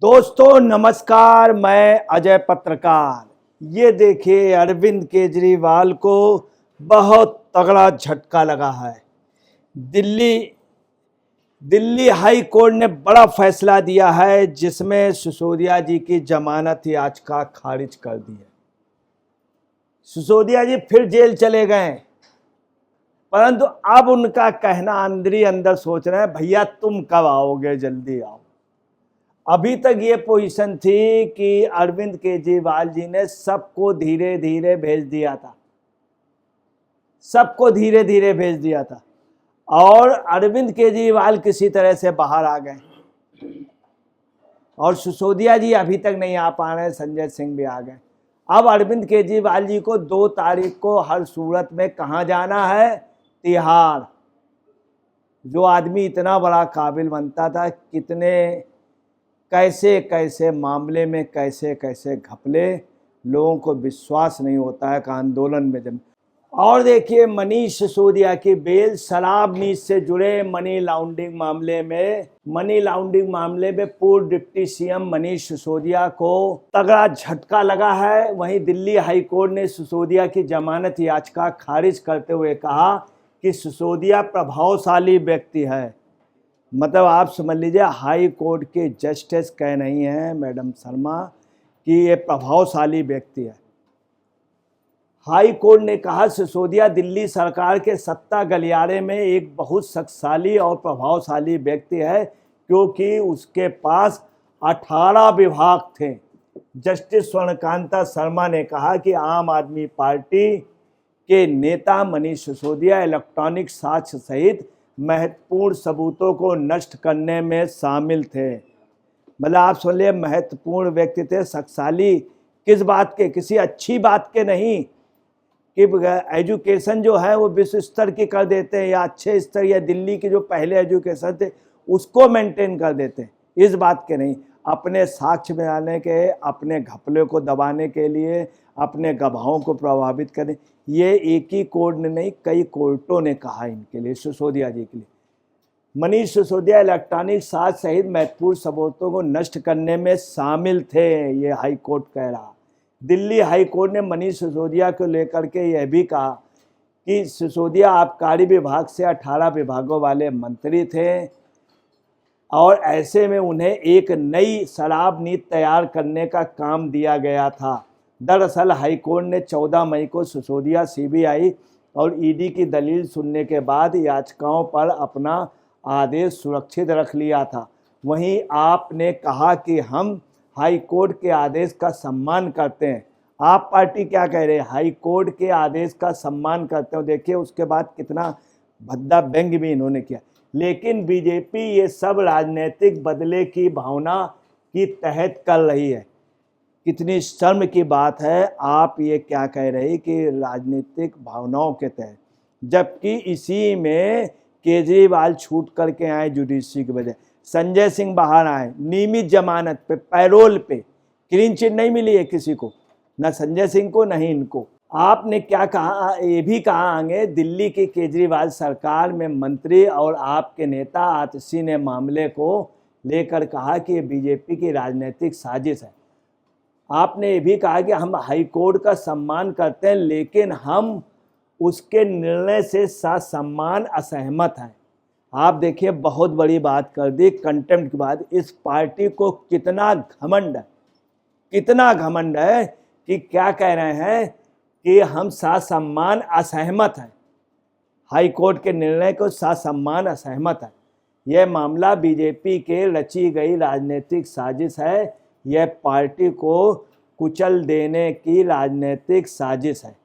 दोस्तों नमस्कार, मैं अजय पत्रकार। ये देखिए, अरविंद केजरीवाल को बहुत तगड़ा झटका लगा है। दिल्ली हाई कोर्ट ने बड़ा फैसला दिया है, जिसमें सिसोदिया जी की जमानत याचिका खारिज कर दी है। सिसोदिया जी फिर जेल चले गए, परंतु अब उनका कहना अंदर सोच रहे हैं, भैया तुम कब आओगे, जल्दी आओ। अभी तक ये पोजीशन थी कि अरविंद केजरीवाल जी ने सबको धीरे धीरे भेज दिया था, और अरविंद केजरीवाल किसी तरह से बाहर आ गए, और सिसोदिया जी अभी तक नहीं आ पा रहे हैं। संजय सिंह भी आ गए। अब अरविंद केजरीवाल जी को 2 तारीख को हर सूरत में कहाँ जाना है? तिहाड़। जो आदमी इतना बड़ा काबिल बनता था, कैसे कैसे मामले में कैसे कैसे घपले, लोगों को विश्वास नहीं होता है कि आंदोलन में जब। और देखिए, मनीष सिसोदिया की बेल शराब नीति से जुड़े मनी लॉन्ड्रिंग मामले में पूर्व डिप्टी सीएम मनीष सिसोदिया को तगड़ा झटका लगा है। वहीं दिल्ली हाई कोर्ट ने सिसोदिया की जमानत याचिका खारिज करते हुए कहा कि सिसोदिया प्रभावशाली व्यक्ति है। मतलब आप समझ लीजिए, हाई कोर्ट के जस्टिस कह नहीं हैं मैडम शर्मा कि ये प्रभावशाली व्यक्ति है। हाई कोर्ट ने कहा सिसोदिया दिल्ली सरकार के सत्ता गलियारे में एक बहुत शक्तिशाली और प्रभावशाली व्यक्ति है, क्योंकि उसके पास 18 विभाग थे। जस्टिस स्वर्णकांता शर्मा ने कहा कि आम आदमी पार्टी के नेता मनीष सिसोदिया इलेक्ट्रॉनिक साक्ष्य सहित महत्वपूर्ण सबूतों को नष्ट करने में शामिल थे। मतलब आप सुन लिए, महत्वपूर्ण व्यक्ति थे। शक्तिशाली किस बात के? किसी अच्छी बात के नहीं कि एजुकेशन जो है वो विश्व स्तर की कर देते हैं, या अच्छे स्तर, या दिल्ली के जो पहले एजुकेशन थे उसको मेंटेन कर देते हैं, इस बात के नहीं। अपने साक्ष्य में आने के, अपने घपले को दबाने के लिए, अपने गवाहों को प्रभावित करने, ये एक ही कोर्ट ने नहीं, कई कोर्टों ने कहा इनके लिए, सिसोदिया जी के लिए। मनीष सिसोदिया इलेक्ट्रॉनिक साक्ष्य सहित महत्वपूर्ण सबूतों को नष्ट करने में शामिल थे, ये हाई कोर्ट कह रहा। दिल्ली हाई कोर्ट ने मनीष सिसोदिया को लेकर के यह भी कहा कि सिसोदिया आबकारी विभाग से 18 विभागों वाले मंत्री थे, और ऐसे में उन्हें एक नई शराब नीति तैयार करने का काम दिया गया था। दरअसल हाईकोर्ट ने 14 मई को सिसोदिया, सीबीआई और ईडी की दलील सुनने के बाद याचिकाओं पर अपना आदेश सुरक्षित रख लिया था। वहीं आपने कहा कि हम हाई कोर्ट के आदेश का सम्मान करते हैं। आप पार्टी क्या कह रहे हैं? हाई कोर्ट के आदेश का सम्मान करते हो। देखिए उसके बाद कितना भद्दा व्यंग्य भी इन्होंने किया। लेकिन बीजेपी ये सब राजनीतिक बदले की भावना की तहत कर रही है। कितनी शर्म की बात है, आप ये क्या कह रहे हैं कि राजनीतिक भावनाओं के तहत, जबकि इसी में केजरीवाल छूट करके आए जुडिशरी की वजह। संजय सिंह बाहर आए नियमित जमानत पे, पैरोल पे, क्लीन चिट नहीं मिली है किसी को, ना संजय सिंह को, नहीं इनको। आपने क्या कहा? ये भी कहा आगे, दिल्ली की केजरीवाल सरकार में मंत्री और आपके नेता आतिशी ने मामले को लेकर कहा कि ये बीजेपी की राजनीतिक साजिश है। आपने ये भी कहा कि हम हाई कोर्ट का सम्मान करते हैं, लेकिन हम उसके निर्णय से सम्मान असहमत हैं। आप देखिए, बहुत बड़ी बात कर दी, कंटेम्प्ट की बात। इस पार्टी को कितना घमंड है कि क्या कह रहे हैं कि हम सम्मान असहमत हैं, हाई कोर्ट के निर्णय को सम्मान असहमत है। यह मामला बीजेपी के रची गई राजनीतिक साजिश है। यह पार्टी को कुचल देने की राजनीतिक साजिश है।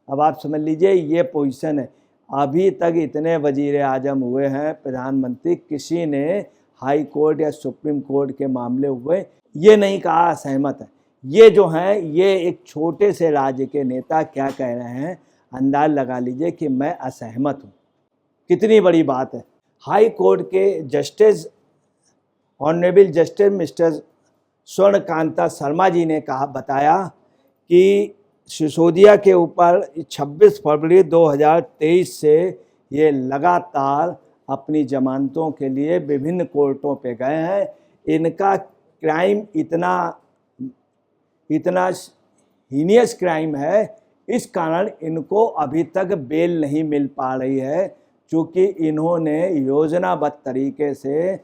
अब आप समझ लीजिए, ये पोजीशन है। अभी तक इतने वजीर आजम हुए हैं, प्रधानमंत्री, किसी ने हाई कोर्ट या सुप्रीम कोर्ट के मामले हुए ये नहीं कहा असहमत है। ये जो हैं, ये एक छोटे से राज्य के नेता क्या कह रहे हैं, अंदाज लगा लीजिए कि मैं असहमत हूँ। कितनी बड़ी बात है। हाई कोर्ट के justice, honourable justice mister Swarnakanta Sharma ji ने बताया कि सिसोदिया के ऊपर 26 फरवरी 2023 से ये लगातार अपनी जमानतों के लिए विभिन्न कोर्टों पे गए हैं। इनका क्राइम इतना हीनियस क्राइम है, इस कारण इनको अभी तक बेल नहीं मिल पा रही है, क्योंकि इन्होंने योजनाबद्ध तरीके से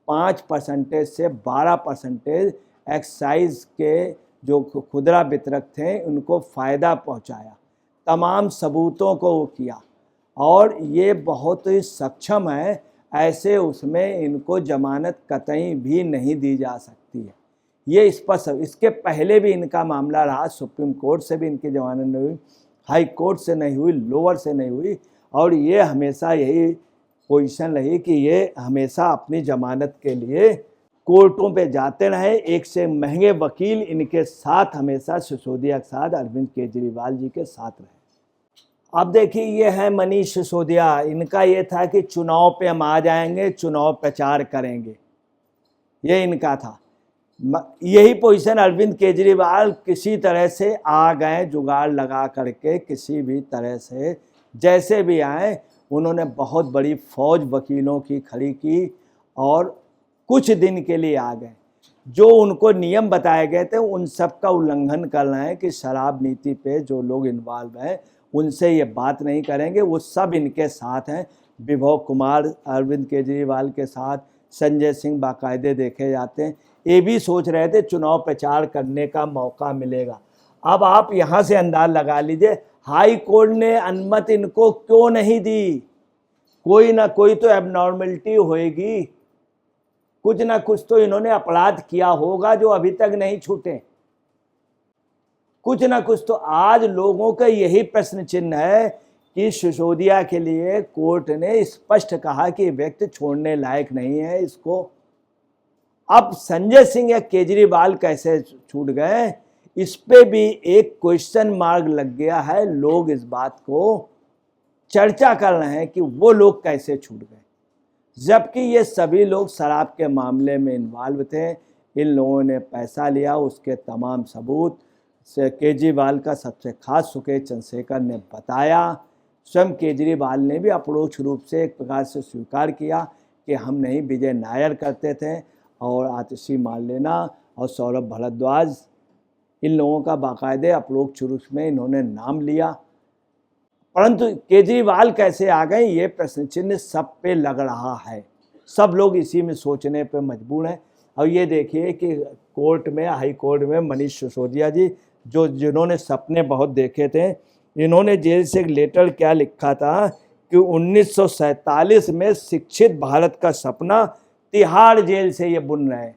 5% से 12% एक्साइज के जो खुदरा वितरक थे उनको फ़ायदा पहुंचाया, तमाम सबूतों को वो किया और ये बहुत ही सक्षम है। ऐसे उसमें इनको जमानत कतई भी नहीं दी जा सकती है, ये स्पष्ट। इसके पहले भी इनका मामला रहा, सुप्रीम कोर्ट से भी इनकी जमानत नहीं हुई, हाई कोर्ट से नहीं हुई, लोअर से नहीं हुई, और ये हमेशा यही पोजीशन रही कि ये हमेशा अपनी जमानत के लिए कोर्टों पे जाते रहे। एक से महंगे वकील इनके साथ हमेशा सिसोदिया के साथ अरविंद केजरीवाल जी के साथ रहे। अब देखिए, ये है मनीष सिसोदिया। इनका ये था कि चुनाव पे हम आ जाएंगे, चुनाव प्रचार करेंगे, ये इनका था। यही पोजीशन अरविंद केजरीवाल किसी तरह से आ गए, जुगाड़ लगा करके किसी भी तरह से, जैसे भी आए उन्होंने बहुत बड़ी फौज वकीलों की खड़ी की और कुछ दिन के लिए आ गए। जो उनको नियम बताए गए थे उन सब का उल्लंघन कर रहे हैं कि शराब नीति पे जो लोग इन्वॉल्व हैं उनसे ये बात नहीं करेंगे, वो सब इनके साथ हैं। विभव कुमार अरविंद केजरीवाल के साथ, संजय सिंह बाकायदे देखे जाते हैं। ये भी सोच रहे थे चुनाव प्रचार करने का मौका मिलेगा। अब आप यहाँ से अंदाज लगा लीजिए, हाई कोर्ट ने अनुमति इनको क्यों नहीं दी। कोई ना कोई तो एबनॉर्मलिटी होएगी, कुछ ना कुछ तो इन्होंने अपराध किया होगा जो अभी तक नहीं छूटे, कुछ ना कुछ तो। आज लोगों का यही प्रश्न चिन्ह है कि सिसोदिया के लिए कोर्ट ने स्पष्ट कहा कि व्यक्ति छोड़ने लायक नहीं है इसको। अब संजय सिंह या केजरीवाल कैसे छूट गए, इस पे भी एक क्वेश्चन मार्क लग गया है। लोग इस बात को चर्चा कर रहे हैं कि वो लोग कैसे छूट गए, जबकि ये सभी लोग शराब के मामले में इन्वॉल्व थे। इन लोगों ने पैसा लिया, उसके तमाम सबूत से केजरीवाल का सबसे खास सुकेश चंद्रशेखर ने बताया। स्वयं केजरीवाल ने भी अप्रोक्ष रूप से एक प्रकार से स्वीकार किया कि हम नहीं, विजय नायर करते थे और आतिशी मार्लेना और सौरभ भारद्वाज, इन लोगों का बाकायदे अप्रोक्ष रूप में इन्होंने नाम लिया। परंतु केजरीवाल कैसे आ गए, ये प्रश्न चिन्ह सब पे लग रहा है। सब लोग इसी में सोचने पे मजबूर हैं। और ये देखिए कि कोर्ट में, हाई कोर्ट में मनीष सिसोदिया जी, जिन्होंने सपने बहुत देखे थे, इन्होंने जेल से एक लेटर क्या लिखा था कि 1947 में शिक्षित भारत का सपना तिहाड़ जेल से ये बुन रहे हैं,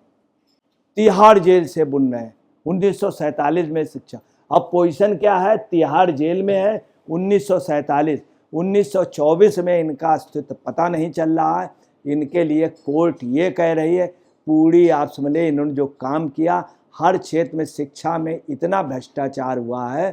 तिहाड़ जेल से बुन रहे हैं। 1947 में शिक्षा, अब पोजीशन क्या है, तिहाड़ जेल में है 1947। 1924 में इनका अस्तित्व पता नहीं चल रहा है। इनके लिए कोर्ट ये कह रही है, पूरी आप समझ लें इन्होंने जो काम किया, हर क्षेत्र में शिक्षा में इतना भ्रष्टाचार हुआ है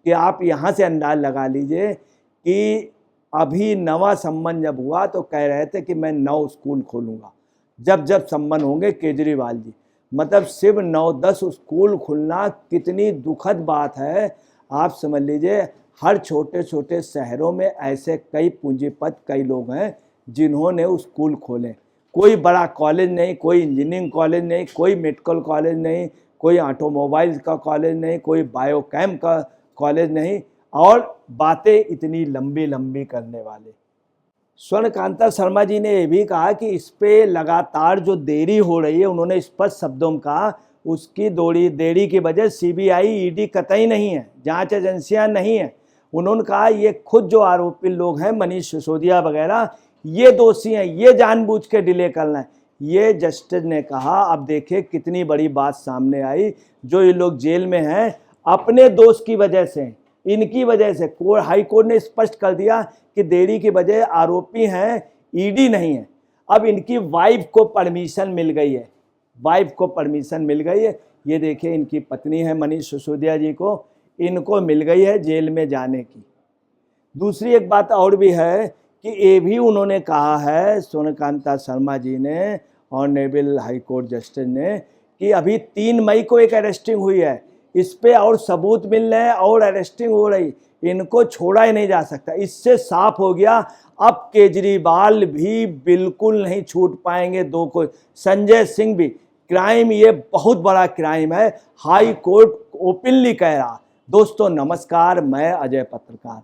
कि आप यहाँ से अंदाज लगा लीजिए कि अभी नवा संबंध जब हुआ तो कह रहे थे कि मैं 9 स्कूल खोलूँगा। जब संबंध होंगे केजरीवाल जी, मतलब सिर्फ 9-10 स्कूल खुलना कितनी दुखद बात है। आप समझ लीजिए, हर छोटे छोटे शहरों में ऐसे कई पूंजीपति, कई लोग हैं जिन्होंने स्कूल खोले। कोई बड़ा कॉलेज नहीं, कोई इंजीनियरिंग कॉलेज नहीं, कोई मेडिकल कॉलेज नहीं, कोई ऑटोमोबाइल्स का कॉलेज नहीं, कोई बायोकेम का कॉलेज नहीं, और बातें इतनी लंबी लंबी करने वाले। स्वर्णकांता शर्मा जी ने यह भी कहा कि इस पे लगातार जो देरी हो रही है, उन्होंने स्पष्ट शब्दों में कहा, उसकी देरी की वजह सीबीआई, ईडी कतई नहीं है, जांच एजेंसियां नहीं है। उन्होंने कहा ये खुद जो आरोपी लोग हैं, मनीष सिसोदिया वगैरह, ये दोषी हैं, ये जानबूझ के डिले कर रहे हैं। ये जस्टिस ने कहा। अब देखिए कितनी बड़ी बात सामने आई, जो ये लोग जेल में हैं अपने दोष की वजह से, इनकी वजह से। हाई कोर्ट ने स्पष्ट कर दिया कि देरी की वजह आरोपी हैं, ईडी नहीं है। अब इनकी वाइफ को परमिशन मिल गई है, वाइफ को परमिशन मिल गई है। ये देखिए, इनकी पत्नी है मनीष सिसोदिया जी को, इनको मिल गई है जेल में जाने की। दूसरी एक बात और भी है कि ये भी उन्होंने कहा है, स्वर्णकांता शर्मा जी ने, ऑनरेबल हाई कोर्ट जस्टिस ने, कि अभी 3 मई को एक अरेस्टिंग हुई है, इस पे और सबूत मिल रहे हैं और अरेस्टिंग हो रही, इनको छोड़ा ही नहीं जा सकता। इससे साफ हो गया अब केजरीवाल भी बिल्कुल नहीं छूट पाएंगे। 2 को संजय सिंह भी, क्राइम, ये बहुत बड़ा क्राइम है, हाई कोर्ट ओपनली कह रहा। दोस्तों नमस्कार, मैं अजय पत्रकार।